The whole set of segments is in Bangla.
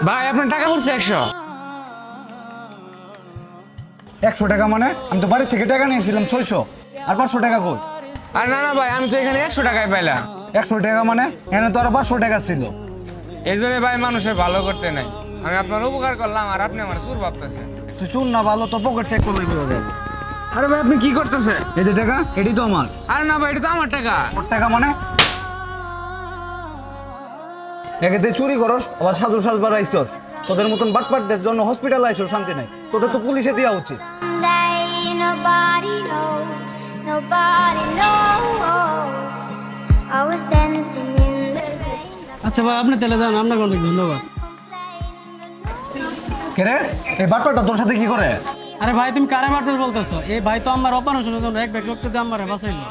ভাই আপনার টাকা পড়ছে 100। 100 টাকা মানে? আমি তো বাড়ি থেকে টাকা নিয়েছিলাম 600, আর 500 টাকা কই? আর না না ভাই, আমি তো এখানে 100 টাকায় পাইলাম। 100 টাকা মানে? এখানে তো আরো 500 টাকা ছিল। এই জন্য ভাই মানুষের ভালো করতে নাই, আমি আপনার উপকার করলাম আর আপনি আমার চুর ভাবতেছেন। তুই শুন না, ভালো তো পকেট চেক করবি কিভাবে? আরে ভাই আপনি কি করতেছেন? এই যে টাকা, এটি তো আমার। আরে না ভাই, এটা তো আমার টাকা। ওর টাকা মানে? একেতে চুরি করস, আবার সাজু সাজবার আইসস। তোদের মতন বাটপাটদের জন্য হসপিটাল আইসস, শান্তি নাই। তোদের তো পুলিশে দেওয়া উচিত। Nobody knows, nobody knows. I was dancing in the rain. আচ্ছা ভাই, আপনি তাহলে যান, আপনাকে অনেক ধন্যবাদ। কে রে? এই বাটপাটটা তোর সাথে কি করে? আরে ভাই, তুমি কারে মারতে বলতেছো? এই ভাই তো আমার অপারেশনের জন্য 1 ব্যাগ রক্ত দিয়ে আমারে বাঁচাইলো।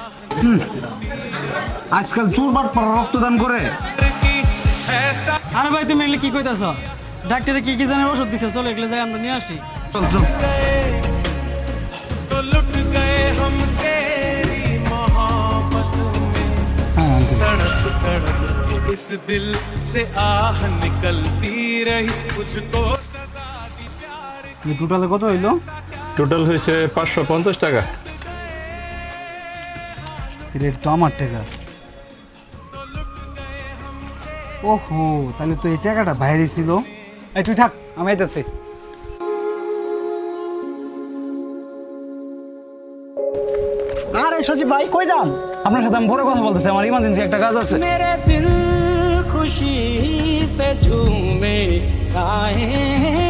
আজকাল চোর বাটপাড়া রক্তদান করে? আরে ভাই, তুমি এগুলো কি কইতাছো? ডাক্তারে কি কি জানে ওষুধ দিছে, চলো এগুলো যাই আমরা নিয়ে আসি। চল চল। तो लुट गए हम तेरी मोहब्बत में, হ্যাঁ, तड़प तड़प के इस दिल से आह निकलती रही, मुझको सजा दी प्यार की। টোটালে কত হইলো? টোটাল হয়েছে 550 টাকা। রেট তো আমার টাকা। ওহো, তাহলে তো এই টাকাটা বাইরে ছিল। এই তুই থাক, আমি আইতাছি। আরে সচিব ভাই, কই যান? আপনার সাথে আমি বড় কথা বলতেছি, আমার ইমার্জেন্সি একটা কাজ আছে। मेरे दिल खुशी से झूमे गाए